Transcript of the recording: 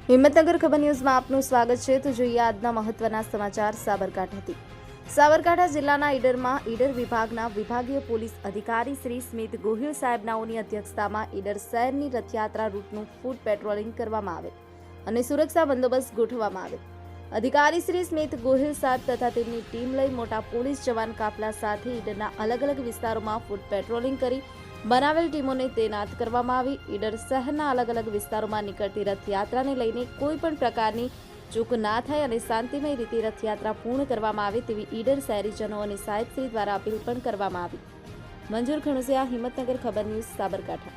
હિંમતનગર ખબર ન્યૂઝમાં આપનું સ્વાગત છે। તો જોઈએ આજના મહત્વના સમાચાર સાબરકાંઠાથી। સાબરકાંઠા જિલ્લાના ઈડરમાં ઈડર વિભાગના વિભાગીય પોલીસ અધિકારી શ્રી સ્મિત ગોહિલ સાહેબનાઓની અધ્યક્ષતામાં ઈડર શહેરની રથયાત્રા રૂટનું ફૂટ પેટ્રોલિંગ કરવામાં આવે અને સુરક્ષા બંદોબસ્ત ગોઠવવામાં આવે। અધિકારી શ્રી સ્મિત ગોહિલ સાહેબ તથા તેમની ટીમ લઈ મોટા પોલીસ જવાન કાફલા સાથે ઈડરના અલગ અલગ વિસ્તારોમાં ફૂટ પેટ્રોલિંગ કરી બનાવેલ ટીમોને તૈનાત કરવામાં આવી। ઈડર શહેરના અલગ અલગ વિસ્તારોમાં નીકળતી રથયાત્રાને લઈને કોઈ પણ પ્રકારની ચૂક ના થાય અને શાંતિમય રીતે રથયાત્રા પૂર્ણ કરવામાં આવે તેવી ઈડર શહેરીજનો અને સાહેબશ્રી દ્વારા અપીલ પણ કરવામાં આવી। મંજૂર ખણુસિયા, હિંમતનગર ખબર ન્યૂઝ, સાબરકાંઠા।